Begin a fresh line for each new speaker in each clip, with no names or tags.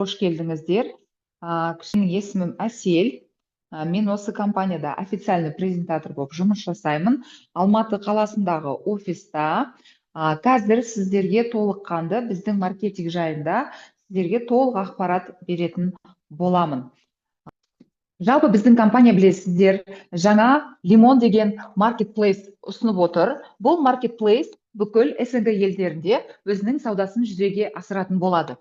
Hoş келдіңіздер. Менің есімім Әсел. Мен осы компанияда официальный презентатор болып жұмыс жасаймын. Алматы қаласындағы офиста. Қазір сіздерге толыққанды біздің маркетинг жайында сіздерге толық ақпарат беретін боламын. Жалпы біздің компания білесіздер, жаңа Лимон деген маркетплейс ұсынып отыр. Бұл маркетплейс бүкіл СНГ елдерінде өзінің саудасын жүзеге асыратын болады.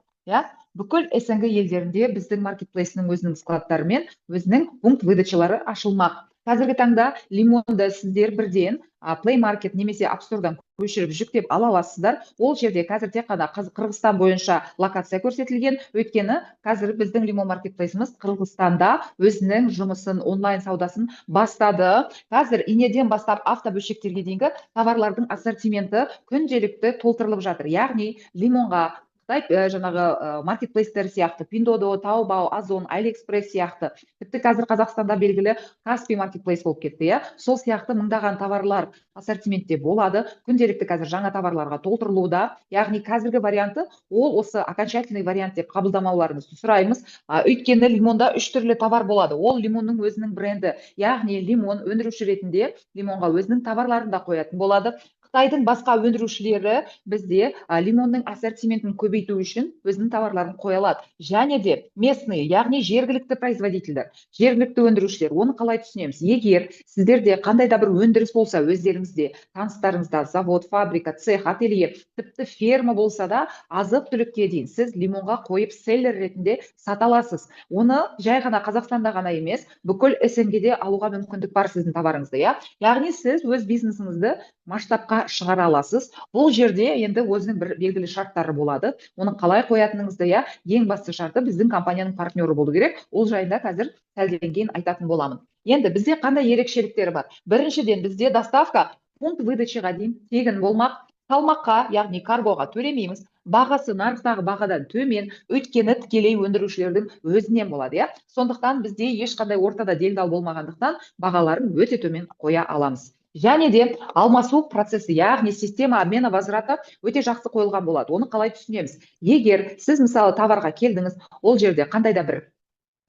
Бүкіл СНГ елдерінде біздің маркетплейсінің өзінің складтары мен өзінің пункт выдачалары ашылмақ. Қазіргі таңда Лимонды сіздер бірден Play Market немесе App Store'дан көшіріп жүктеп ала аласыздар. Ол жерде қазір тек қана Қырғызстан бойынша локация көрсетілген. Өйткені қазір біздің Лимон маркетплейсіміз Қырғызстанда өзінің жұмысын, онлайн саудасын бастады. Қазір инеден бастап автобөлшектерге дейінгі товарлардың ассортименті күнделікті толтырылып жатыр. Яғни Лимонға жаңағы маркетплейстер сияқты Пиндодо, Таобао, Озон, Алиэкспресс сияқты, тіпті қазір Қазақстанда белгілі Каспий маркетплейс болып кетті. Сол сияқты мыңдаған товарлар ассортиментте болады. Күнделікті қазір жаңа товарларға толтырылуда. Яғни қазіргі варианты ол осы окончательный вариант деп қабылдамауларыңызды сұраймыз. Өйткені Лимонда 3 түрлі товар болады. Ол Лимонның өзінің бренді. Яғни Лимон өндіруші ретінде Лимонға өзінің товарларын да қоятын болады. Қытайдың басқа өндірушілері бізде Лимонның ассортиментін көбейту үшін өзінің товарларын қоя алады. Және де местный, яғни жергілікті производительдер, жергілікті өндірушілер. Оны қалай түсінеміз? Егер сіздерде қандай да бір өндіріс болса, өздеріңізде, таныстарыңызда, завод, фабрика, цех, ателье, тіпті ферма болса да, азық-түлікке дейін сіз Лимонға қойып селлер ретінде сата аласыз. Оны жай ғана Қазақстанда ғана емес, бүкіл СНГ-де алуға мүмкіндік бар сіздің товарыңызды. Яғни сіз өз бизнесіңізді масштабқа шығара аласыз. Бұл жерде енді өзінің бір белгілі шарттары болады. Оны қалай қоятыныңызды, ең басты шарты біздің компанияның партнеры болу керек. Ол жайында қазір сәлден кейін айтатын боламын. Енді бізде қандай ерекшеліктері бар? Біріншіден, бізде доставка пункт выдачаға дейін тегін болмақ. Салмаққа, яғни каргоға төлемейміз. Бағасы нарықтағы бағадан төмен, өйткені тікелей өндірушілердің өзінен болады. Сондықтан бізде ешқандай ортада делдал болмағандықтан бағаларын өте төмен қоя аламыз. Және де алмасу процесі, яғни система обмена возврата өте жақсы қойылған болады. Оны қалай түсінеміз? Егер сіз мысалы товарға келдіңіз, ол жерде қандай да бір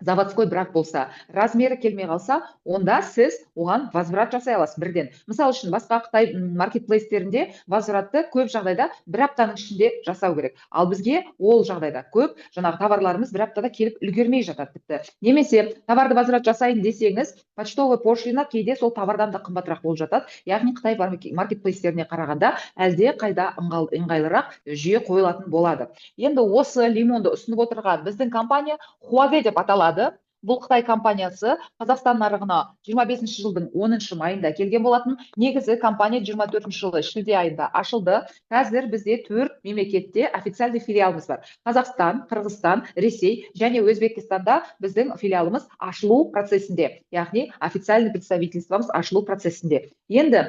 заводской брак болса, размері келмей қалса, онда сіз оған возврат жасай аласыз бірден. Мысалы үшін басқа Қытай маркетплейстерінде возвратты көп жағдайда бір аптаның ішінде жасау керек. Ал бізге ол жағдайда көп жаңағы товарларымыз бір аптада келіп үлгермей жатады тіпті. Немесе товарды возврат жасайын десеңіз, почтовый пошлина кейде сол товардан да қымбатырақ болып жатады. Яғни Қытай маркетплейстеріне қарағанда әлде қайда ыңғайлырақ жүйе қойылатын болады. Енді осы Лимонды ұсынып отырған біздің компания Huawei деп аталады. Бұл Қытай компаниясы Қазақстан нарығына 25 жылдың 10 майында келген болатын. Негізі компания 24 жылы шілде айында ашылды. Қазір бізде 4 мемлекетте официальный филиалымыз бар. Қазақстан, Қырғызстан, Ресей және Өзбекстанда біздің филиалымыз ашылу процесінде. Яғни официальный представительствомыз ашылу процесінде. Енді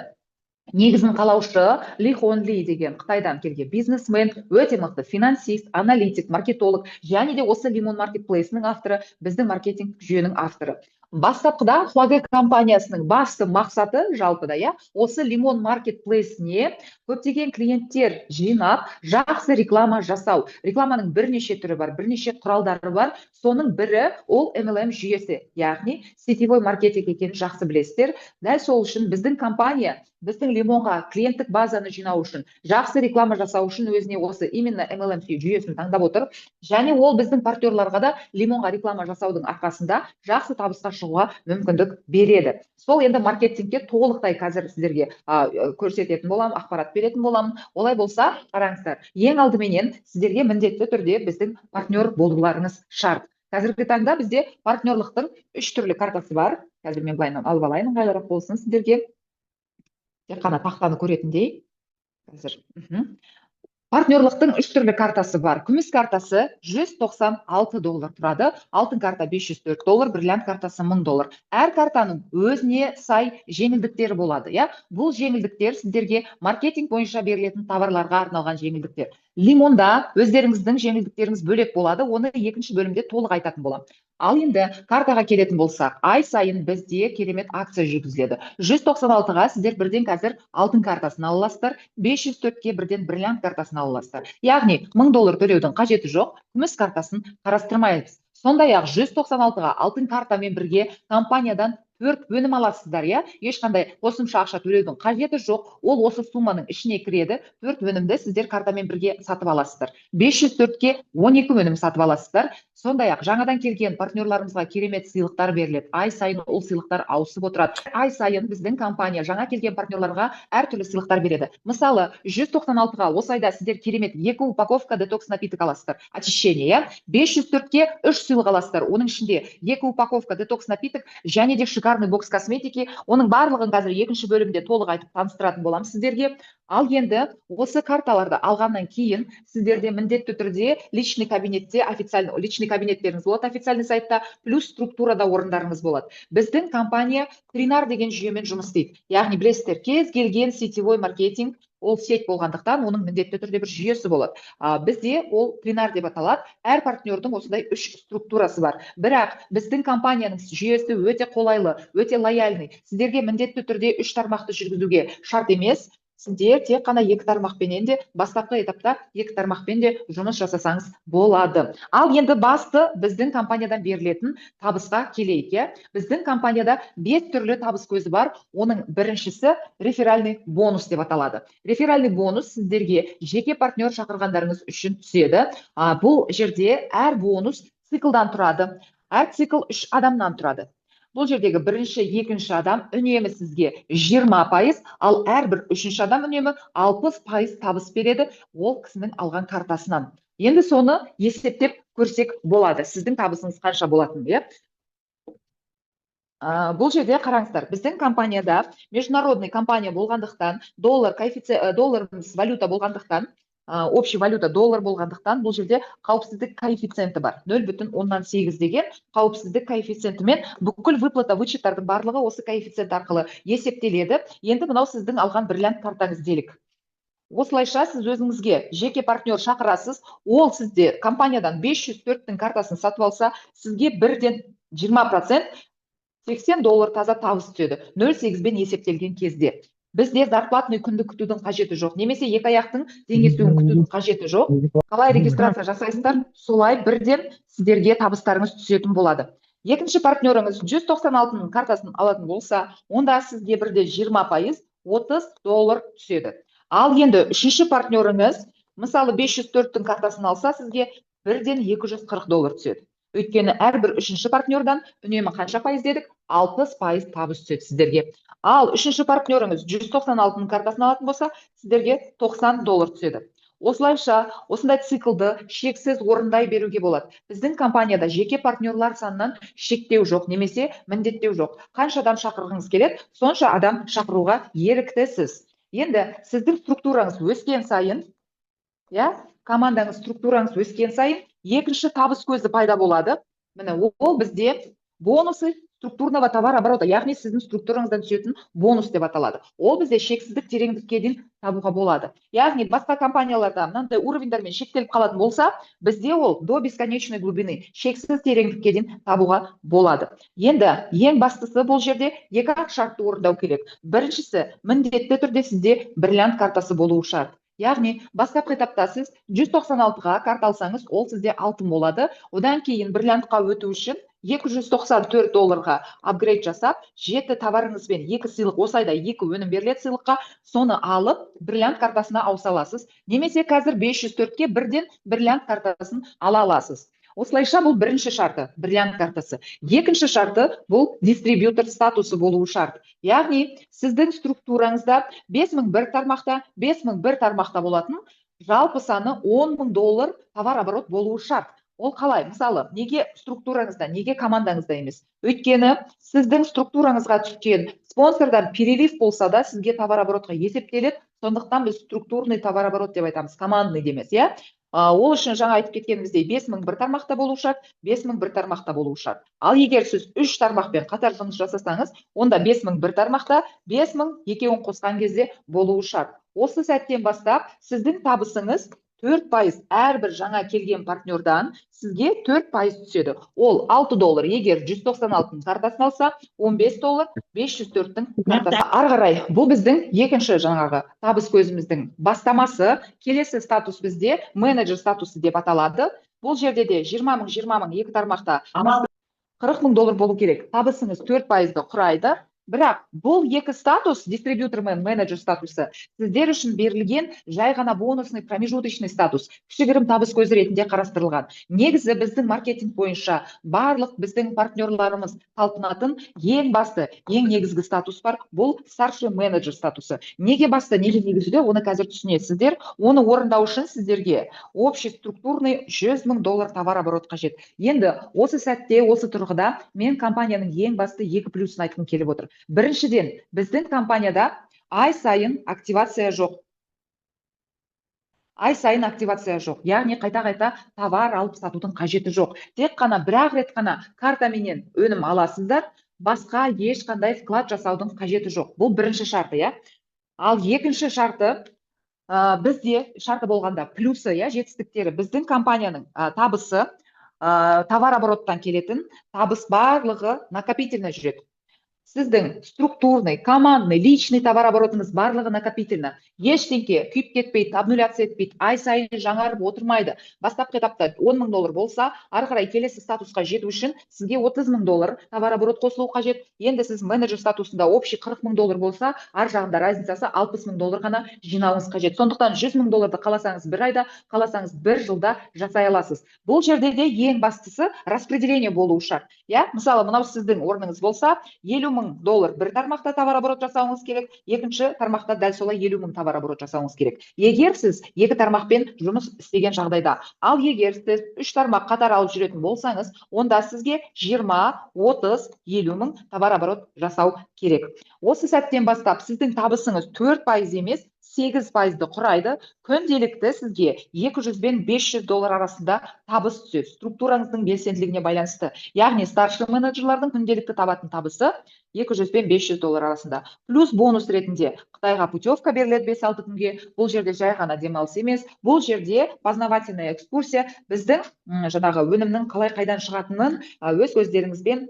негізін қалаушы Ли Хон Ли деген Қытайдан келген бизнесмен, өте мықты финансист, аналитик, маркетолог, және де осы Лимон маркетплейсінің авторы, біздің маркетинг жүйенің авторы. Бастапқыда Huawei компаниясының басты мақсаты жалпыда, осы Лимон маркетплейсіне көптеген клиенттер жинап, жақсы реклама жасау. Рекламаның бірнеше түрі бар, бірнеше құралдары бар. Соның бірі ол MLM жүйесі, яғни сетевой маркетинг екенін жақсы білесіздер. Дәл сол үшін біздің компания біздің Лимонға клиенттік базаны жинау үшін, жақсы реклама жасау үшін өзіне осы именно MLM жүйесін таңдап отыр. Және ол біздің партнерларға да Лимонға реклама жасаудың арқасында жақсы табысқа шығуға мүмкіндік береді. Сол енді маркетингке толықтай қазір сіздерге көрсететін боламын, ақпарат беретін боламын. Олай болса, қараңыздар, ең алдыменен сіздерге міндетті түрде біздің партнер болуларыңыз шарт. Қазіргі таңда бізде партнерлықтың 3 түрлі картасы бар. Қазір мен былайынан алып алайын, ыңғайлырақ болсын сіздерге. Тек қана тақтаны көретіндей. Партнерлықтың 3 түрлі картасы бар. Күміс картасы $196 тұрады. Алтын карта $504, бриллиант картасы $1000. Әр картаның өзіне сай жеңілдіктері болады. Бұл жеңілдіктер сіздерге маркетинг бойынша берілетін товарларға арналған жеңілдіктер. Лимонда өздеріңіздің жеңілдіктеріңіз бөлек болады, оны екінші бөлімде толық айтатын боламын. Ал енді картаға келетін болсақ, ай сайын бізде керемет акция жүргізіледі. 196-ға сіздер бірден қазір алтын картасын ала аласыздар, 504-ке бірден бриллиант картасын ала аласыздар. Яғни $1000 төлеудің қажеті жоқ, күміс картасын қарастырмаймыз. Сондай-ақ 196-ға алтын картамен бірге компаниядан 4 өнім аласыздар, ешқандай қосымша ақша төлеудің қажеті жоқ. Ол осы сумманың ішіне кіреді. 4 өнімді сіздер картамен бірге сатып аласыздар. 504-ке 12 өнім сатып аласыздар. Сондай-ақ жаңадан келген партнерларымызға керемет сыйлықтар беріледі. Ай сайын ол сыйлықтар ауысып отырады. Ай сайын біздің компания жаңа келген партнерларға әртүрлі сыйлықтар береді. Мысалы, 196-ға осы айда сіздер керемет 2 упаковка детокс напиток аласыздар. Очищение, 504-ке 3 сыйлық аласыздар. Оның ішінде 2 упаковка детокс напиток және де шикарный бокс косметики. Оның барлығын қазір екінші бөлімде толық айтып таныстыратын боламын сіздерге. Ал енді осы карталарды алғаннан кейін сіздерде міндетті түрде личный кабинетте, личный кабинеттеріңіз болады официальный сайтта, плюс структурада орындарыңыз болады. Біздің компания Тринар деген жүйемен жұмыс істейді. Яғни білесіздер, кез келген сетевой маркетинг ол сет болғандықтан оның міндетті түрде бір жүйесі болады. Бізде ол Тринар деп аталады. Әр партнердің осындай 3 структурасы бар. Бірақ біздің компанияның жүйесі өте қолайлы, өте лояльный. Сіздерге міндетті түрде 3 тармақты жүргізуге шарт емес. Сіздер тек қана 2 тармақпенен де, бастапқы этапта 2 тармақпен де жұмыс жасасаңыз болады. Ал енді басты біздің компаниядан берілетін табысқа келейік. Біздің компанияда 5 түрлі табыс көзі бар. Оның біріншісі реферальный бонус деп аталады. Реферальный бонус сіздерге жеке партнер шақырғандарыңыз үшін түседі. Бұл жерде әр бонус циклдан тұрады. Әр цикл 3 адамнан тұрады. Бұл жердегі бірінші, екінші адам үнемі сізге 20%, ал әрбір үшінші адам үнемі 60% табыс береді, ол кісінің алған картасынан. Енді соны есептеп көрсек болады, сіздің табысыңыз қанша болатынын. Бұл жерде қараңыздар, біздің компанияда международный компания болғандықтан, долларымыз валюта болғандықтан, общий валюта доллар болғандықтан, бұл жерде қауіпсіздік коэффициенті бар. 0,8 деген қауіпсіздік коэффициентімен бүкіл выплата вычеттардың барлығы осы коэффициент арқылы есептеледі. Енді мынау сіздің алған бриллиант картаңыз делік. Осылайша сіз өзіңізге жеке партнер шақырасыз, ол сізде компаниядан 504-тің картасын сатып алса, сізге бірден 20% $80 таза табыс түседі. 0,8-бен есептелген кезде. Бізде зарплатный күнді күтудің қажеті жоқ. Немесе 2 аяқтың теңесуін күтудің қажеті жоқ. Қалай регистрация жасайсыздар, солай бірден сіздерге табыстарыңыз түсетін болады. Екінші партнеріңіз 196-ның картасын алатын болса, онда сізге бірден 20%, $30 түседі. Ал енді үшінші партнеріңіз, мысалы 504-тің картасын алса, сізге бірден $240 түседі. Өйткені әрбір үшінші партнердан үнемі қанша пайыз дедік? 60% табыс түседі сіздерге. Ал үшінші партнеріңіз 196-ның картасын алатын болса, сіздерге $90 түседі. Осылайша, осындай циклды шексіз орындай беруге болады. Біздің компанияда жеке партнерлар санынан шектеу жоқ, немесе міндеттеу жоқ. Қанша адам шақырғыңыз келеді, сонша адам шақыруға еріктісіз. Енді сіздің структураңыз өскен сайын, командаңыз структураңыз өскен сайын, екінші табыс көзі пайда болады. Міне, ол бізде бонусы структурного товарооборота, яғни сіздің структураңыздан түсетін бонус деп аталады. Ол бізде шексіздік тереңдікке дейін табуға болады. Яғни басқа компанияларда мынандай уровеньдермен шектеліп қалатын болса, бізде ол до бесконечной глубины, шексіз тереңдікке дейін табуға болады. Енді ең бастысы бұл жерде 2 шартты орындау керек. Біріншісі, міндетті түрде сізде бриллиант картасы болуы шарт. Яғни бастапқы этапта сіз 196-ға карта алсаңыз, ол сізде алтын болады. Одан кейін бриллиантқа өту үшін $294-ға апгрейд жасап, 7 товарыңызбен 2 сыйлық, осы айда 2 өнім беріледі сыйлыққа, соны алып, бриллиант картасына ауыса аласыз. Немесе қазір 504-ке бірден бриллиант картасын ала аласыз. Осылайша бұл бірінші шарты, бриллиант картасы. Екінші шарты бұл дистрибьютор статусы болуы шарт. Яғни сіздің структураңызда 5001 тармақта болатын, жалпы саны $10,000 товар оборот болуы шарт. Ол қалай? Мысалы, неге структураңызда, неге командаңызда емес? Өйткені сіздің структураңызға түскен спонсордан перелив болса да, сізге товар оборотқа есептеледі. Сондықтан біз структурный товар оборот деп айтамыз, командный демес, Ол үшін жаңа айтып кеткеніміздей 5001 тармақта болу шарт, 5001 тармақта болу шарт. Ал егер сіз 3 тармақпен қатар жұмыс жасасаңыз, онда 5001 тармақта, 5000 екеуін қосқан кезде болуы шарт. Осы сәттен бастап сіздің табысыңыз 4% әрбір жаңа келген партнердан сізге 4% түседі. Ол $6 егер 196-ның картасын алса, $15 504-тің картасы. Ары қарай бұл біздің екінші жаңағы табыс көзіміздің бастамасы. Келесі статус бізде менеджер статусы деп аталады. Бұл жерде де 20 мың екі тармақта $40,000 болу керек. Табысыңыз 4%-ды құрайды. Бірақ бұл екі статус, дистрибьютор мен менеджер статусы, сіздер үшін берілген жай ғана бонусный промежуточный статус, кішігірім табыс көзі ретінде қарастырылған. Негізі біздің маркетинг бойынша барлық біздің партнерларымыз талпынатын ең басты, ең негізгі статус бар, бұл старший менеджер статусы. Неге басты, неге негізгі, оны қазір түсінесіздер. Оны орындау үшін сіздерге общий структурный $100,000 товарооборот қажет. Енді осы сәтте, осы тұрғыда мен компанияның ең басты екі плюсын айтқым келіп отыр. Біріншіден, біздің компанияда ай сайын активация жоқ. Ай сайын активация жоқ. Яғни қайта-қайта товар алып сатудың қажеті жоқ. Тек қана бір-ақ рет қана картаменен өнім аласыздар, басқа ешқандай вклад жасаудың қажеті жоқ. Бұл бірінші шарты, Ал екінші шарты, бізде шарты болғанда плюсы, жетістіктері, біздің компанияның табысы, товарообороттан келетін табыс барлығы накопительно жүреді. Сіздің структурный, командный, личный товарооборотыңыз барлығы накопительно. Ештеңке күйіп кетпейді, обнуляция етпейді, ай сайын жаңарып отырмайды. Бастапқы этапта $10,000 болса, ары қарай келесі статусқа жету үшін сізге $30,000 товарооборот қосылу қажет. Енді сіз менеджер статусында общий $40,000 болса, ар жағында разницасы $60,000 ғана жинауыңыз қажет. Сондықтан $100,000 қаласаңыз бір айда, қаласаңыз бір жылда жасай аласыз. Бұл жерде де ең бастысы распределение болуы шарт. Мысалы, мынау сіздің орныңыз болса, $50,000 бір тармақта товарооборот жасауыңыз керек, екінші тармақта дәл солай $50,000 товарооборот жасауыңыз керек. Егер сіз екі тармақпен жұмыс істеген жағдайда, ал егер сіз 3 тармақ қатар алып жүретін болсаңыз, онда сізге 20, 30, $50,000 товарооборот жасау керек. Осы сәттен бастап сіздің табысыңыз 4% емес, 8%-ды құрайды. Күнделікті сізге $200 пен $500 арасында табыс түседі. Структураңыздың белсенділігіне байланысты. Яғни старший менеджерлардың күнделікті табатын табысы $200 пен $500 арасында. Плюс бонус ретінде Қытайға путевка беріледі 5-6 күнге. Бұл жерде жай ғана демалыс емес. Бұл жерде познавательная экскурсия, біздің жаңағы өнімнің қалай қайдан шығатынын өз көздеріңізбен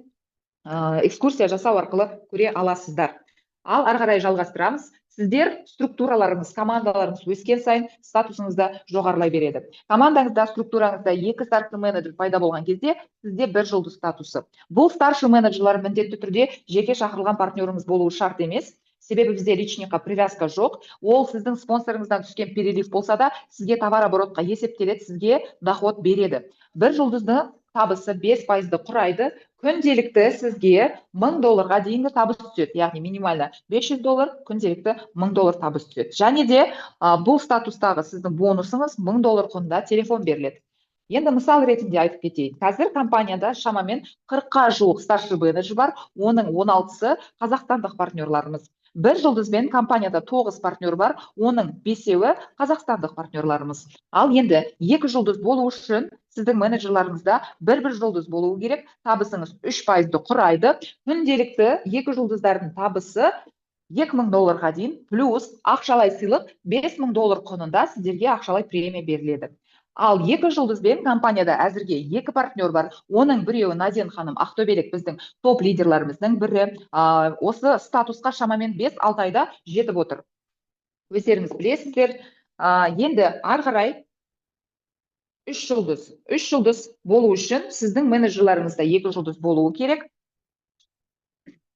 экскурсия жасау арқылы көре аласыздар. Ал ары қарай жалғастырамыз. Сіздер структураларыңыз, командаларыңыз өскен сайын статусыңызда жоғарылай береді. Командаңызда, структураңызда 2 старший менеджер пайда болған кезде сізде 1 жұлдыз статусы. Бұл старший менеджерлар міндетті түрде жеке шақырылған партнеріңіз болуы шарт емес. Себебі бізде личникқа привязка жоқ. Ол сіздің спонсорыңыздан түскен перелив болса да, сізге товарооборотқа есептеледі, сізге доход береді. 1 жұлдызды табысы 5%-ды құрайды. Күнделікті сізге $1,000-ға дейінгі табыс түседі. Яғни минимально $500, күнделікті $1,000 табыс түседі. Және де бұл статустағы сіздің бонусыңыз $1,000 құнында телефон беріледі. Енді мысал ретінде айтып кетейін. Қазір компанияда шамамен 40-қа жуық старший менеджер бар, оның 16-сы қазақстандық партнерларымыз. 1 жұлдызбен компанияда 9 партнер бар, оның 5-еуі қазақстандық партнерларымыз. Ал енді 2 жұлдыз болу үшін сіздің менеджерларыңызда 1 жұлдыз болуы керек, табысыңыз 3%-ды құрайды. Күнделікті 2 жұлдыздардың табысы $2,000-ға дейін, плюс ақшалай сыйлық $5,000 құнында сіздерге ақшалай премия беріледі. Ал 2 жұлдызбен компанияда әзірге 2 партнер бар. Оның біреуі Назен ханым, Ақтөбелік біздің топ лидерларымыздың бірі. Осы статусқа шамамен 5-6 айда жетіп отыр. Өздеріңіз білесіздер. Енді ары қарай 3 жұлдыз болу үшін сіздің менеджерларыңызда 2 жұлдыз болуы керек.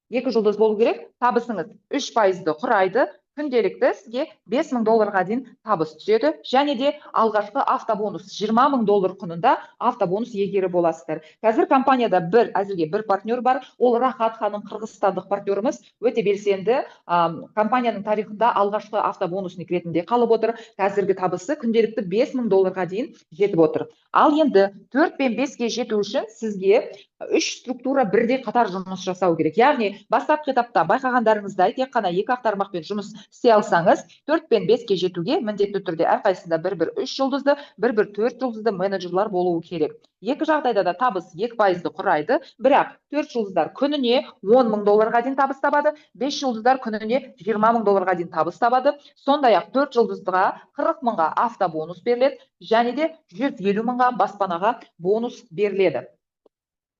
2 жұлдыз болу керек. Табысыңыз 3%-ды құрайды. Күнделікті сізге $5,000-ға дейін табыс түседі. Және де алғашқы автобонус $20,000 құнында автобонус иегері боласыздар. Қазір компанияда әзірге бір партнер бар. Ол Рахат ханым, қырғызстандық партнеріміз, өте белсенді. Компанияның тарихында алғашқы автобонусник ретінде қалып отыр. Қазіргі табысы күнделікті $5,000-ға дейін жетіп отыр. Ал енді 4 пен 5-ге жету үшін сізге үш структура бірдей қатар жұмыс жасау керек. Яғни бастапқы этапта байқағандарыңыздай тек қана екі ақ тармақпен жұмыс істей алсаңыз, 4 пен 5-ке жетуге міндетті түрде әрқайсысында бір 3 жұлдызды, бір 4 жұлдызды менеджерлар болуы керек. Екі жағдайда да табыс 2%-ды құрайды, бірақ 4 жұлдыздар күніне $10,000 дейін табыс табады, 5 жұлдыздар күніне $20,000 дейін табыс табады. Сондай-ақ 4 жұлдызға 40,000-ға автобонус беріледі, және де 150,000-ға баспанаға бонус беріледі.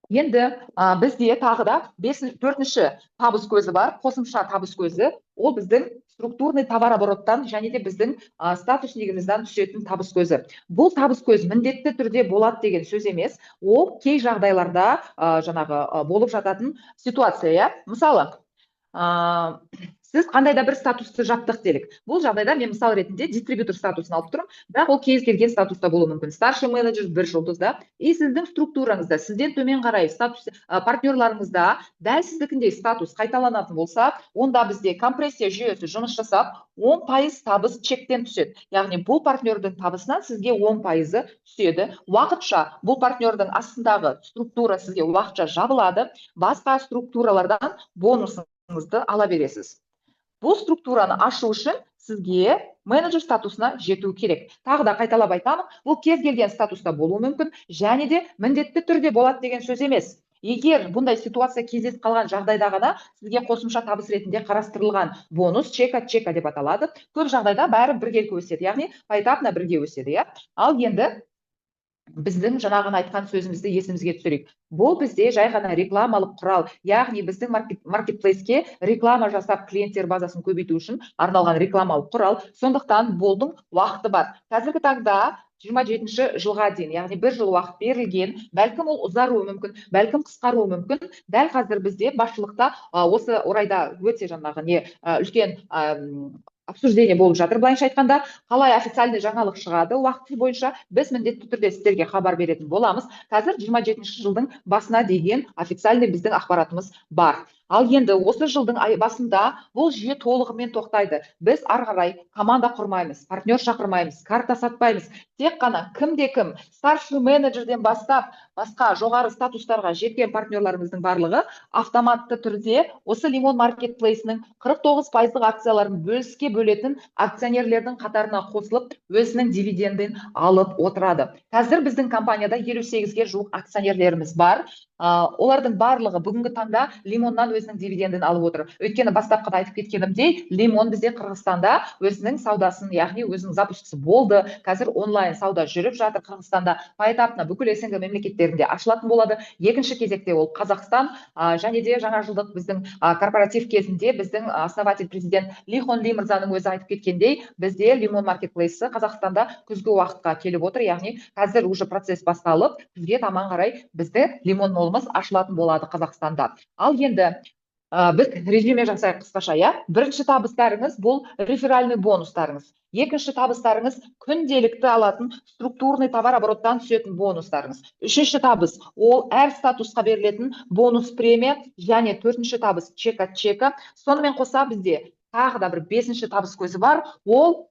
Енді бізде тағы да 4-ші табыс көзі бар, қосымша табыс көзі. Ол біздің структурный товарообороттан және де біздің статус негізімізден түсетін табыс көзі. Бұл табыс көзі міндетті түрде болады деген сөз емес. Ол кей жағдайларда болып жататын ситуация. Мысалы, сіз қандай да бір статусты жаптық делік. Бұл жағдайда мен мысал ретінде дистрибьютор статусын алып тұрмын, бірақ ол кез келген статуста болуы мүмкін. Старший менеджер 1 жұлдызда, и сіздің структураңызда, сізден төмен қарай статус партнерларыңызда дәл сіздікіндей статус қайталанатын болса, онда бізде компрессия жүйесі жұмыс жасап, 10% табыс чектен түседі. Яғни бұл партнердің табысынан сізге 10% түседі. Уақытша бұл партнердің астындағы структура сізге уақытша жабылады, басқа структуралардан бонусыңызды ала бересіз. Бұл структураны ашу үшін сізге менеджер статусына жету керек. Тағы да қайталап айтамын, бұл кез келген статуста болуы мүмкін, және де міндетті түрде болады деген сөз емес. Егер бұндай ситуация кездесіп қалған жағдайда ғана сізге қосымша табыс ретінде қарастырылған бонус чека деп аталады. Көп жағдайда бәрі бірге өседі, яғни поэтапно бірге өседі. Ал енді біздің жаңағын айтқан сөзімізді есімізге түсірейік. Бұл бізде жай ғана рекламалық құрал, яғни біздің маркетплейске реклама жасап клиенттер базасын көбейту үшін арналған рекламалық құрал. Сондықтан болдың уақыты бар. Қазіргі таңда 27-ші жылға дейін, яғни 1 жыл уақыт берілген, бәлкім ол ұзаруы мүмкін, бәлкім қысқаруы мүмкін. Дәл қазір бізде басшылықта осы орайда өте үлкен обсуждение болып жатыр. Былайша айтқанда, қалай официальный жаңалық шығады уақыты бойынша біз міндетті түрде сіздерге хабар беретін боламыз. Қазір 27-ші жылдың басына деген официальный біздің ақпаратымыз бар. Ал енді осы жылдың басында бұл жүйе толығымен тоқтайды. Біз ары қарай команда құрмаймыз, партнер шақырмаймыз, карта сатпаймыз. Тек қана кім старший менеджерден бастап басқа жоғары статустарға жеткен партнерларымыздың барлығы автоматты түрде осы Limon Marketplace-ның 49%-ық акцияларын бөліске бөлетін акционерлердің қатарына қосылып, өзінің дивидендін алып отырады. Қазір біздің компанияда 58-ге жуық акционерлеріміз бар. Олардың барлығы бүгінгі таңда Лимоннан өзінің дивидендін алып отыр. Өйткені бастапқыда айтып кеткенімдей, Лимон бізде Қырғызстанда өзінің саудасын, яғни өзінің запускасы болды. Қазір онлайн сауда жүріп жатыр Қырғызстанда. Поэтапно бүкіл СНГ мемлекеттерінде ашылатын болады. Екінші кезекте ол Қазақстан, және де жаңа жылдық біздің корпоратив кезінде біздің основатель президент Лихон Ли мырзаның өзі айтып кеткендей, бізде Limon Marketplace Қазақстанда күзгі уақытқа келіп отыр. Яғни қазір уже процесс басталып, күзге таман қарай бізді Limon молымыз ашылатын болады Қазақстанда. Ал енді біз резюме жасайық қысқаша. Бірінші табыстарыңыз бұл реферальный бонустарыңыз. Екінші табыстарыңыз күнделікті алатын структурный товарообороттан түсетін бонустарыңыз. Үшінші табыс ол әр статусқа берілетін бонус премия, және төртінші табыс чека. Сонымен қоса бізде тағы да бір бесінші табыс көзі бар. Ол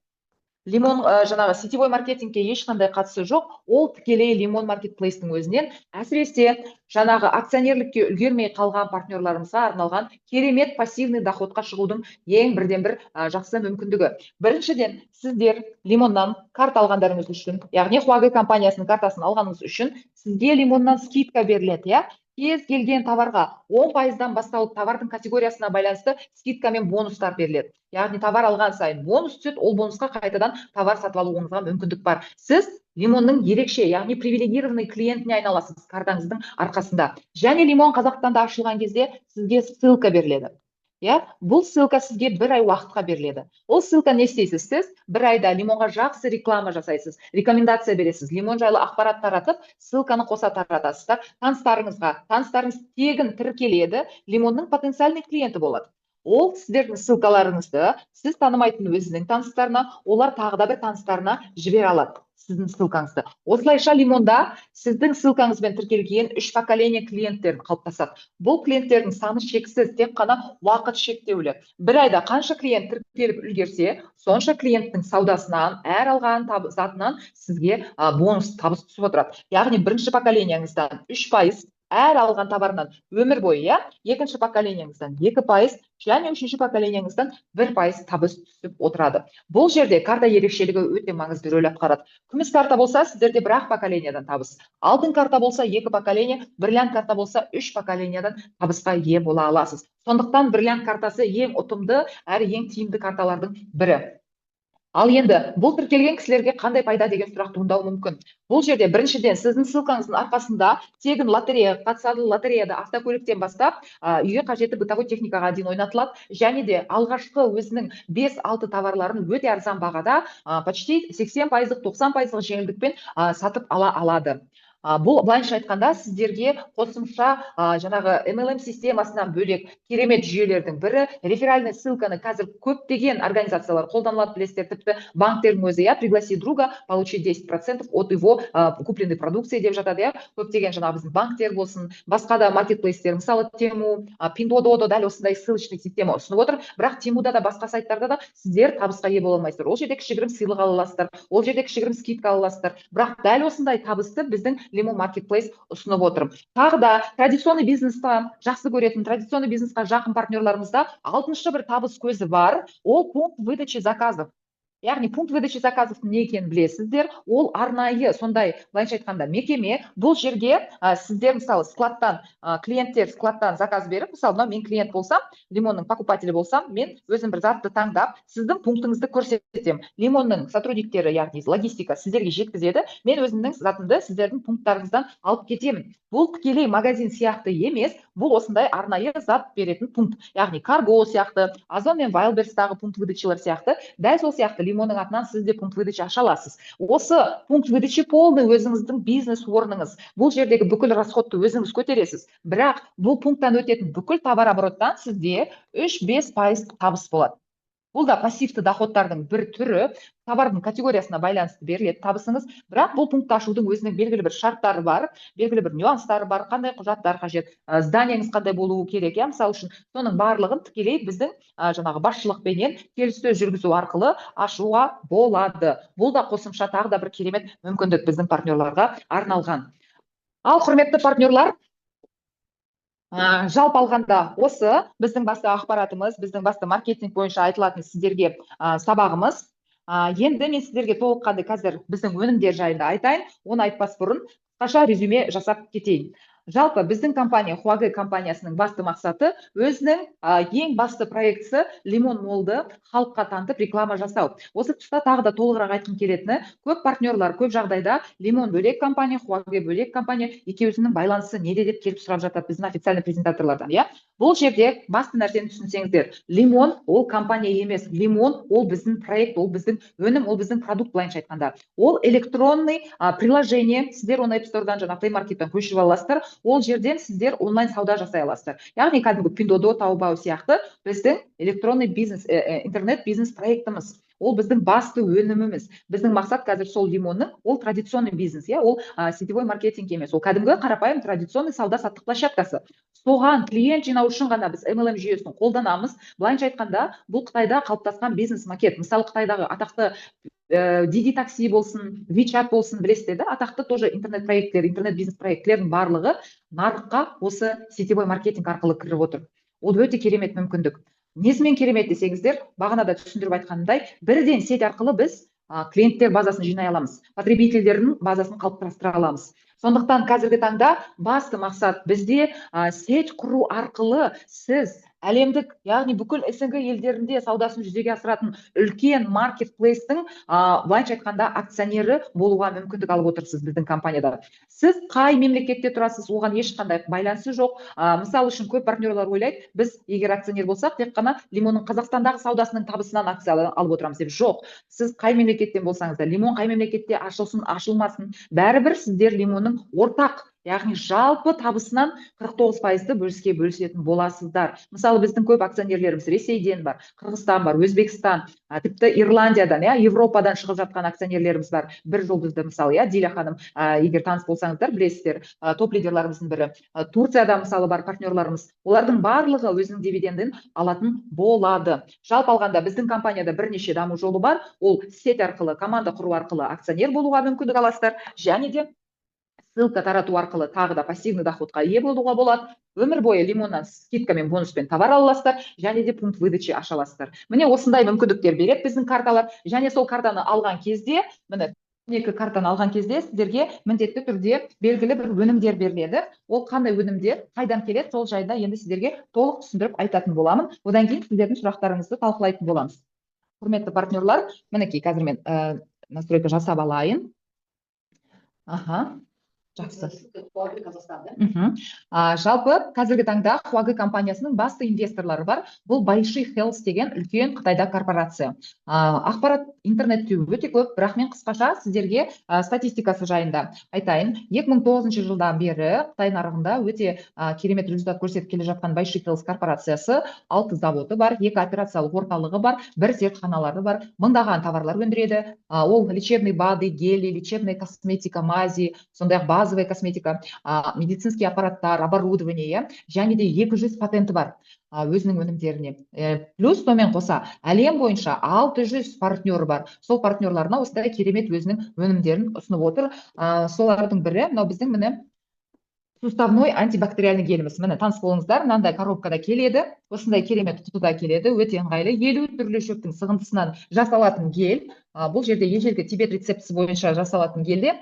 Limon сетевой маркетингке ешқандай қатысы жоқ. Ол тікелей Limon Marketplace-ның өзінен, әсіресе акционерлікке үлгермей қалған партнерларымызға арналған керемет пассивный доходқа шығудың ең бірден-бір жақсы мүмкіндігі. Біріншіден, сіздер Limonнан карта алғандарыңыз үшін, яғни Huawei компаниясының картасын алғаныңыз үшін, сізге Limonнан скидка беріледі. Кез келген товарға 10%-дан басталып товардың категориясына байланысты скидка мен бонустар беріледі. Яғни товар алған сайын бонус түседі, ол бонусқа қайтадан товар сатып алуыңызға мүмкіндік бар. Сіз Лимонның ерекше, яғни привилегированный клиентіне айналасыз картаңыздың арқасында. Және Limon Қазақстанда ашылған кезде сізге ссылка беріледі. Бұл ссылка сізге 1 ай уақытқа беріледі. Ол ссылка не істейсіз? Сіз 1 айда Лимонға жақсы реклама жасайсыз, рекомендация бересіз, Лимон жайлы ақпарат таратып, ссылканы қоса таратасыздар. Таныстарыңыз тегін тіркеледі, Лимонның потенциальный клиенті болады. Ол сіздердің ссылкаларыңызды сіз танымайтын өзінің таныстарына, олар тағы да бір таныстарына жібере алады сіздің ссылкаңызды. Осылайша Лимонда сіздің ссылкаңызбен тіркелген 3 поколение клиенттерін қалыптасады. Бұл клиенттердің саны шексіз, тек қана уақыт шектеулі. 1 айда қанша клиент тіркеліп үлгерсе, сонша клиенттің саудасынан, әр алған затынан сізге бонус табыс түсіп отырады. Яғни бірінші поколениеңізден 3%, әр алған товарынан өмір бойы, екінші поколениеңізден 2%, және үшінші поколениеңізден 1% табыс түсіп отырады. Бұл жерде карта ерекшелігі өте маңызды рөл атқарады. Күміс карта болса, сіздерде бір ақ поколениядан табыс. Алтын карта болса, 2 поколения, бриллиант карта болса, 3 поколениядан табысқа ие бола аласыз. Сондықтан бриллиант картасы ең ұтымды әрі ең тиімді карталардың бірі. Ал енді бұл тіркелген кісілерге қандай пайда деген сұрақ туындауы мүмкін. Бұл жерде біріншіден сіздің ссылкаңыздың арқасында тегін лотереяға қатысады, лотереяда автокөліктен бастап үйге қажетті бытовой техникаға дейін ойнатылады, және де алғашқы өзінің 5-6 товарларын өте арзан бағада, почти 80%, 90% жеңілдікпен сатып ала алады. Бұл былайша айтқанда сіздерге қосымша жаңағы MLM системасынан бөлек керемет жүйелердің бірі. Реферальный ссылканы қазір көптеген организациялар қолданылады, білесіздер, тіпті банктердің өзі, пригласи друга, получи 10% от его купленной продукции деп жатады. Көптеген жаңағы біздің банктер болсын, басқа да маркетплейстер, мысалы Тему, Pinduoduo дәл осындай ссылочный система ұсынып отыр. Бірақ Темуда да басқа сайттарда да сіздер табысқа ие бола алмайсыздар. Ол жерде кішігірім сыйлық ала аласыздар, ол жерде кішігірім скидка ала аласыздар. Бірақ дәл осындай табысты біздің Lemon Marketplace ұсынып отыр. Тағы да традиционный бизнесті жақсы көретін, традиционный бизнесқа жақын партнерларымызда 6-шы бір табыс көзі бар. Ол пункт выдачи заказов. Яғни пункт выдачи заказов не екенін білесіздер. Ол арнайы сондай, былайша айтқанда, мекеме. Бұл жерге сіздер мысалы складтан, клиенттер складтан заказ беріп, мысалы мен клиент болсам, Лимонның покупателі болсам, мен өзім бір затты таңдап, сіздің пунктыңызды көрсетем. Лимонның сотрудниктері, яғни логистика сіздерге жеткізеді, мен өзімнің затымды сіздердің пункттарыңыздан алып кетемін. Бұл тікелей магазин сияқты емес, бұл осындай арнайы зат беретін пункт. Яғни Cargo сияқты, Озон мен Wildberries'тағы пункт выдачалар сияқты, дәл сол сияқты Лимонның атынан сіз де пункт выдача аша аласыз. Осы пункт выдача полный өзіңіздің бизнес орныңыз. Бұл жердегі бүкіл расходты өзіңіз көтересіз. Бірақ бұл пункттан өтетін бүкіл товар обороттан сізде 3-5% табыс болады. Бұл да пассивті доходтардың бір түрі, товардың категориясына байланысты беріледі табысыңыз. Бірақ бұл пунктты ашудың өзінің белгілі бір шарттары бар, белгілі бір нюанстары бар, қандай құжаттар қажет, зданияңыз қандай болуы керек, мысалы үшін соның барлығын тікелей біздің жаңағы басшылықпенен келіссөз жүргізу арқылы ашуға болады. Бұл да қосымша тағы да бір керемет мүмкіндік біздің партнерларға арналған. Ал құрметті партнерлар, жалпы алғанда осы біздің басты ақпаратымыз, біздің басты маркетинг бойынша айтылатын сіздерге сабағымыз. Енді мен сіздерге толыққанды қазір біздің өнімдер жайында айтайын, оны айтпас бұрын қысқаша резюме жасап кетейін. Жалпы біздің компания, Huawei компаниясының басты мақсаты өзінің ең басты проектісі Лимон Моллды халыққа танытып реклама жасау. Осы тұста тағы да толығырақ айтқым келетіні, көп партнерлар көп жағдайда Лимон бөлек компания, Huawei бөлек компания, екеуісінің байланысы неде деп келіп сұрап жатады біздің официальный презентаторлардан. Бұл жерде басты нәрсені түсінсеңіздер, Лимон ол компания емес, Лимон ол біздің проект, ол біздің өнім, ол біздің продукт, былайша айтқанда. Ол электронный приложение, сіздер оны App Store-дан жаңа Play Market-тан көшіріп аласыздар. Ол жерден сіздер онлайн сауда жасай аласыздар. Яғни кәдімгі Pinduoduo, Taobao сияқты біздің электронный бизнес, интернет бизнес проектіміз. Ол біздің басты өніміміз. Біздің мақсат қазір сол Лимонның, ол традиционный бизнес, ол сетевой маркетинг емес, ол кәдімгі қарапайым традиционный сауда-саттық площадкасы. Соған клиент жинау үшін ғана біз MLM жүйесін қолданамыз. Былайша айтқанда, бұл Қытайда қалыптасқан бизнес макет. Мысалы Қытайдағы атақты Didi такси болсын, WeChat болсын, білесіздер, атақты тоже интернет проекттер, интернет бизнес проектлердің барлығы нарыққа осы сетевой маркетинг арқылы кіріп отыр. Ол өте керемет мүмкіндік. Несімен керемет десеңіздер, бағанада түсіндіріп айтқандай, бірден сет арқылы біз клиенттер базасын жинай аламыз, потребительдердің базасын қалыптастыра аламыз. Сондықтан қазіргі таңда басты мақсат бізде сет құру арқылы сіз әлемдік, яғни бүкіл СНГ елдерінде саудасын жүзеге асыратын үлкен маркетплейстің былайша айтқанда акционері болуға мүмкіндік алып отырсыз біздің компанияда. Сіз қай мемлекетте тұрасыз, оған ешқандай байланысы жоқ. Мысалы үшін көп партнерлар ойлайды, біз егер акционер болсақ, тек қана Лимонның Қазақстандағы саудасының табысынан акция алып отырамыз деп. Жоқ. Сіз қай мемлекеттен болсаңыз да, Лимон қай мемлекетте ашылсын, ашылмасын, бәрібір сіздер Лимонның ортақ, яғни жалпы табысынан 49%-ды бөлісетін боласыздар. Мысалы, біздің көп акционерлеріміз Ресейден бар, Қырғызстан бар, Өзбекстан, тіпті Ирландиядан, Европадан шығып жатқан акционерлеріміз бар. Бір жұлдызды мысалы, Диля ханым, егер таныс болсаңыздар, білесіздер, топ лидерларымыздың бірі. Турцияда мысалы бар партнерларымыз, олардың барлығы өзінің дивидендін алатын болады. Жалпы алғанда біздің компанияда бірнеше даму жолы бар. Ол сет арқылы, команда құру арқылы акционер болуға мүмкіндік аласыздар, және де ссылка тарату арқылы тағы да пассивный доходқа ие болуға болады. Өмір бойы лимоннан скидкамен бонуспен товар ала аласыздар, және де пункт выдачи аша аласыздар. Міне осындай мүмкіндіктер береді біздің карталар. Және сол картаны алған кезде, міне 12 картаны алған кезде сіздерге міндетті түрде белгілі бір өнімдер беріледі. Ол қандай өнімдер, қайдан келеді, сол жайында енді сіздерге толық түсіндіріп айтатын боламын. Одан кейін сіздердің сұрақтарыңызды талқылайтын боламыз. Құрметті партнерлар, мінекей қазір мен настройка жасап алайын. Жақсы. Жалпы қазіргі таңда Huawei компаниясының басты инвесторлары бар. Бұл Baishi Health деген үлкен Қытайда корпорация. Ақпарат интернетте өте көп, бірақ мен қысқаша сіздерге статистикасы жайында айтайын. 2009 жылдан бері Қытай нарығында өте керемет результат көрсетіп келе жатқан Baishi Health корпорациясы 6 заводы бар, 2 операциялық орталығы бар, 1 зертханалары бар, мыңдаған товарлар өндіреді. Ол лечебный БАДы, гели, лечебная косметика, мази, сондай-ақ базовая косметика, медицинский аппараттар, оборудование, және де 200 патенті бар өзінің өнімдеріне. Плюс сонымен қоса әлем бойынша 600 партнері бар. Сол партнерларына осындай керемет өзінің өнімдерін ұсынып отыр. Солардың бірі мынау біздің міне суставной антибактериальный геліміз. Міне таныс болыңыздар, мынандай коробкада келеді, осындай керемет құтыда келеді, өте ыңғайлы. 50 түрлі шөптің сығындысынан жасалатын гель. Бұл жерде ежелгі Тибет рецептісі бойынша жасалатын гельде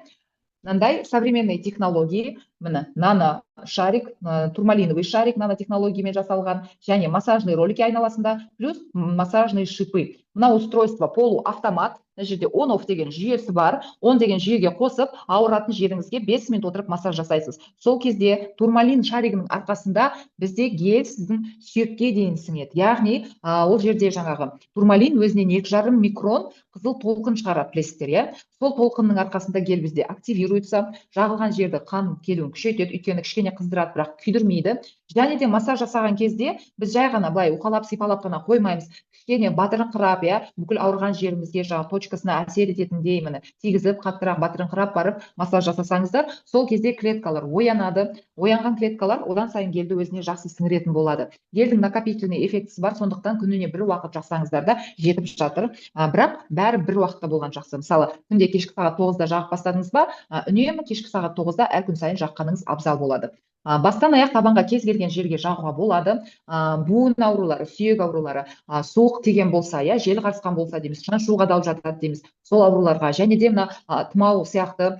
мынандай современный технологии, міне нано шарик, турмалиновый шарик нанотехнологиямен жасалған, және массажный ролики айналасында, плюс массажный шипы. Мына устройство полуавтомат, мына жерде on-off деген жүйесі бар. On деген жүйеге қосып, ауыратын жеріңізге 5 минут отырып массаж жасайсыз. Сол кезде турмалин шаригінің арқасында бізде гель сіздің сүйекке дейін сіңеді. Яғни ол жерде жаңағы турмалин өзінен 2,5 микрон қызыл толқын шығарады, білесіздер. Сол толқынның арқасында гель бізде активируется, жағылған жерді қан келуін күшейтеді, өйткені кішкене қыздырады, бірақ күйдірмейді. Және де массаж жасаған кезде біз жай ғана былай уқалап сипалап қана қоймаймыз, кішкене батырыңқырап, бүкіл ауырған жерімізге жаңағы точкасына әсер ететіндей міне тигізіп, қаттырақ батырыңқырап барып массаж жасасаңыздар, сол кезде клеткалар оянады. Оянған клеткалар одан сайын гельді өзіне жақсы сіңіретін болады. Гельдің накопительный эффектісі бар, сондықтан күніне бір уақыт жасаңыздар да жетіп жатыр. Бірақ бәрі бір уақытта болған жақсы. Мысалы, күнде кешкі сағат 9-да жағып бастадыңыз ба, үнемі кешкі сағат 9-да әр күн сайын жаққаныңыз абзал болады. Бастан аяқ табанға кез келген жерге жағуға болады. Буын аурулары, сүйек аурулары, суық тиген болса, жел қарысқан болса дейміз, шаншуға далып жатады дейміз, сол ауруларға, және де мына тұмау сияқты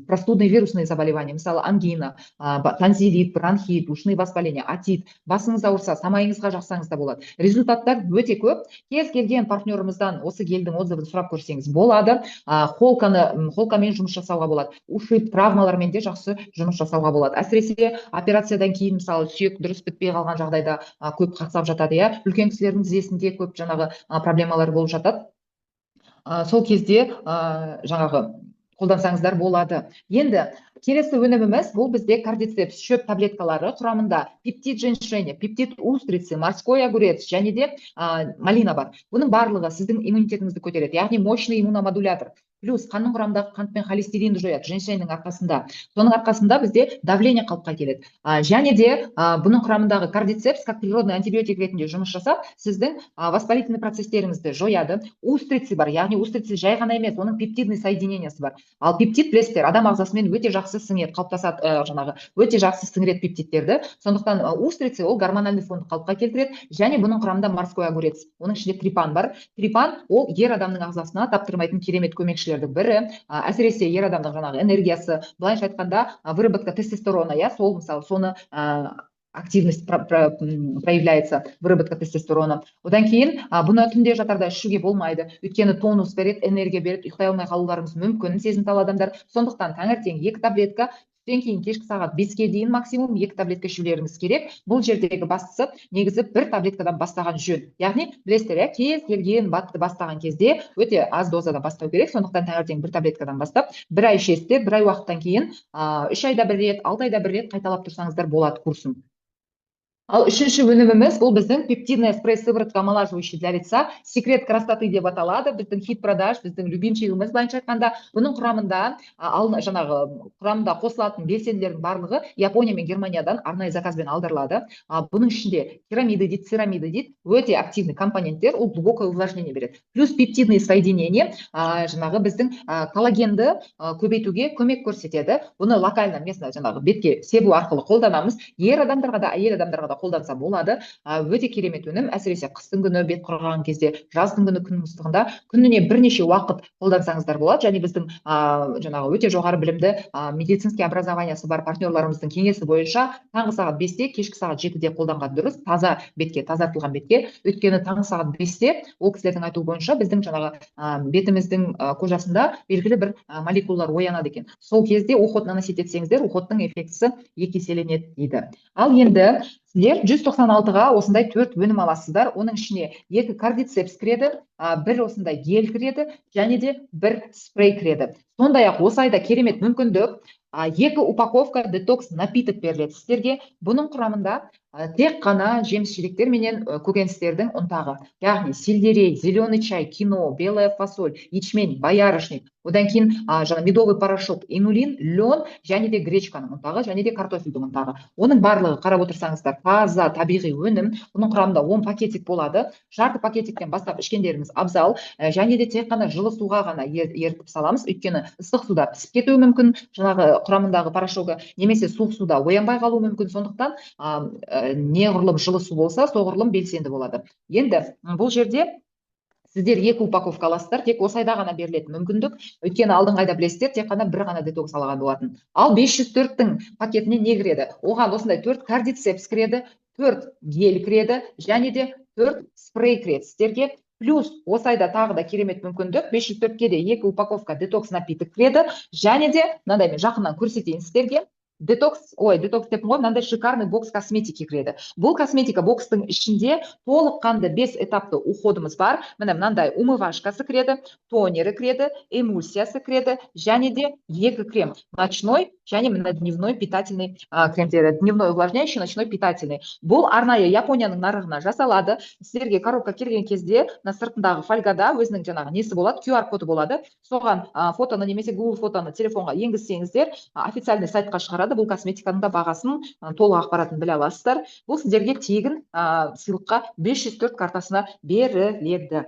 простудный вирусный заболевание, мысалы ангина, танзилит, бронхит, ушный воспаление, отит, басыңыз ауырса, самайыңызға жақсаңыз да болады. Результаттар өте көп. Кез келген партнерімізден осы гельдің отзывын сұрап көрсеңіз болады. Холкамен жұмыс жасауға болады. Ушиб, травмалармен де жақсы жұмыс жасауға болады. Әсіресе операциядан кейін, мысалы, сүйек дұрыс бітпей қалған жағдайда көп қақсап жатады. Үлкен кісілердің тізесінде көп жаңағы проблемалар болып жатады. Сол кезде жаңағы қолдансаңыздар болады. Енді келесі өніміміз бұл бізде кардицепс шөп таблеткалары, құрамында пептид женьшеня, пептид устрицы, морской огурец және де малина бар. Бұның барлығы сіздің иммунитетіңізді көтереді, яғни мощный иммуномодулятор. Плюс қанның құрамындағы қант пен холестеринді жояды женьшеннің арқасында. Соның арқасында бізде давление қалыпқа келеді. Және де бұның құрамындағы кардицепс как природный антибиотик ретінде жұмыс жасап, сіздің воспалительный процестеріңізді жояды. Устрицы бар, яғни устрицы жай ғана емес, оның пептидный соединениесі бар. Ал пептид, білесіздер, адам ағзасымен өте жақсы сіңеді, қалыптасады, жаңағы өте жақсы сіңіреді пептидтерді. Сондықтан устрицы ол гормональный фонды қалыпқа келтіреді, және бұның құрамында морской огурец. Оның ішінде трипан бар. Трипан ол ер адамның ағзасына таптырмайтын керемет көмекшілердің бірі. Әсіресе ер адамның жаңағы энергиясы, былайша айтқанда выработка тестостерона, сол мысалы соны активность проявляется, выработка тестостерона. Одан кейін бұны түнде жатарда ішуге болмайды, өйткені тонус береді, энергия береді, ұйықтай алмай қалуларыңыз мүмкін, сезімтал адамдар. Сондықтан таңертең 2 таблетка, түстен кейін кешкі сағат 5-ке дейін максимум 2 таблетка ішулеріңіз керек. Бұл жердегі бастысы негізі 1 таблеткадан бастаған жөн. Яғни, білесіздер, кез келген бадты бастаған кезде өте аз дозада бастау керек. Сондықтан таңертең 1 таблеткадан бастап, 1 ай ішесіздер, 1 ай уақыттан кейін 3 айда бір рет, 6 айда бір рет қайталап тұрсаңыздар болады курсын. Ал үшінші өніміміз бұл біздің пептидная спрей-сыворотка омолаживающий для лица. Секрет красоты деп аталады. Біздің хит продаж, біздің любимчигіміз былайша айтқанда. Бұның құрамында жаңағы құрамында қосылатын белсенділердің барлығы Япония мен Германиядан арнайы заказбен алдырылады. Бұның ішінде керамиды дейді, церамиды дейді, өте активный компоненттер, ол глубокое увлажнение береді. Плюс пептидные соединения жаңағы біздің коллагенді көбейтуге көмек көрсетеді. Бұны локально местно жаңағы бетке себу арқылы қолданамыз. Ер адамдарға да, әйел адамдарға да қолданса болады. Өте керемет өнім, әсіресе қыстың күні бет құрғаған кезде, жаздың күні күн ыстығында күніне бірнеше уақыт қолдансаңыздар болады. Және біздің жаңағы өте жоғары білімді медицинский образованиясы бар партнерларымыздың кеңесі бойынша таңғы сағат 5-те, кешкі сағат 7-де қолданған дұрыс, таза бетке, тазартылған бетке. Өйткені таңғы сағат 5-те ол кісілердің айтуы бойынша біздің жаңағы бетіміздің кожасында белгілі бір молекулалар оянады екен. Сол кезде уход наносить етсеңіздер, уходтың эффектісі 2 еселенеді дейді. Ал енді сіздер 196-ға осындай 4 өнім аласыздар. Оның ішіне 2 кардицепс кіреді, 1 осындай гель кіреді, және де 1 спрей кіреді. Сондай-ақ осы айда керемет мүмкіндік, 2 упаковка детокс напиток беріледі сіздерге. Бұның құрамында тек қана жеміс-жидектер менен көкөністердің ұнтағы, яғни сельдерей, зеленый чай, кино, белая фасоль, ячмень, боярышник, одан кейін медовый порошок, инулин, лен, және де гречканың ұнтағы, және де картофельдің ұнтағы. Оның барлығы қарап отырсаңыздар таза табиғи өнім. Бұның құрамында 10 пакетик болады. Жарты пакетиктен бастап ішкендеріңіз абзал, және де тек қана жылы суға ғана ерітіп саламыз. Өйткені ыстық суда пісіп кетуі мүмкін, жаңағы құрамындағы порошогы, немесе суық суда оянбай қалуы мүмкін. Сондықтан неғұрлым жылы су болса, соғұрлым белсенді болады. Енді бұл жерде сіздер 2 упаковка аласыздар, тек осы айда ғана берілетін мүмкіндік. Өйткені алдыңғы айда білесіздер, тек қана бір ғана детокс алған болатын. Ал 504-тің пакетіне не кіреді? Оған осындай 4 кардицепс кіреді, 4 гель кіреді, және де 4 спрей кіреді сіздерге. Плюс осы айда тағы да керемет мүмкіндік, 504-ке де 2 упаковка детокс напиток кіреді, және де мынандай мен жақыннан көрсетейін сіздерге. Детокс деппін ғой, мынандай шикарный бокс косметики кіреді. Бұл косметика бокстың ішінде толыққанды 5 этапты уходымыз бар. Мынандай умывашкасы кіреді, тонері кіреді, эмульсиясы кіреді, және де 2 крем. Ночной және дневной питательный кремдері. Дневной увлажняющий, ночной питательный. Бұл арнайы Японияның нарығына жасалады. Сіздерге коробка келген кезде сыртындағы фольгада өзінің жаңағы несі болады, QR коды болады. Соған фотоны немесе Google фотоны телефонға енгізсеңіздер, официальный сайтқа шығарады. Бұл косметиканың да бағасын, толық ақпаратын біле аласыздар. Бұл сіздерге тегін сыйлыққа 504 картасына беріледі.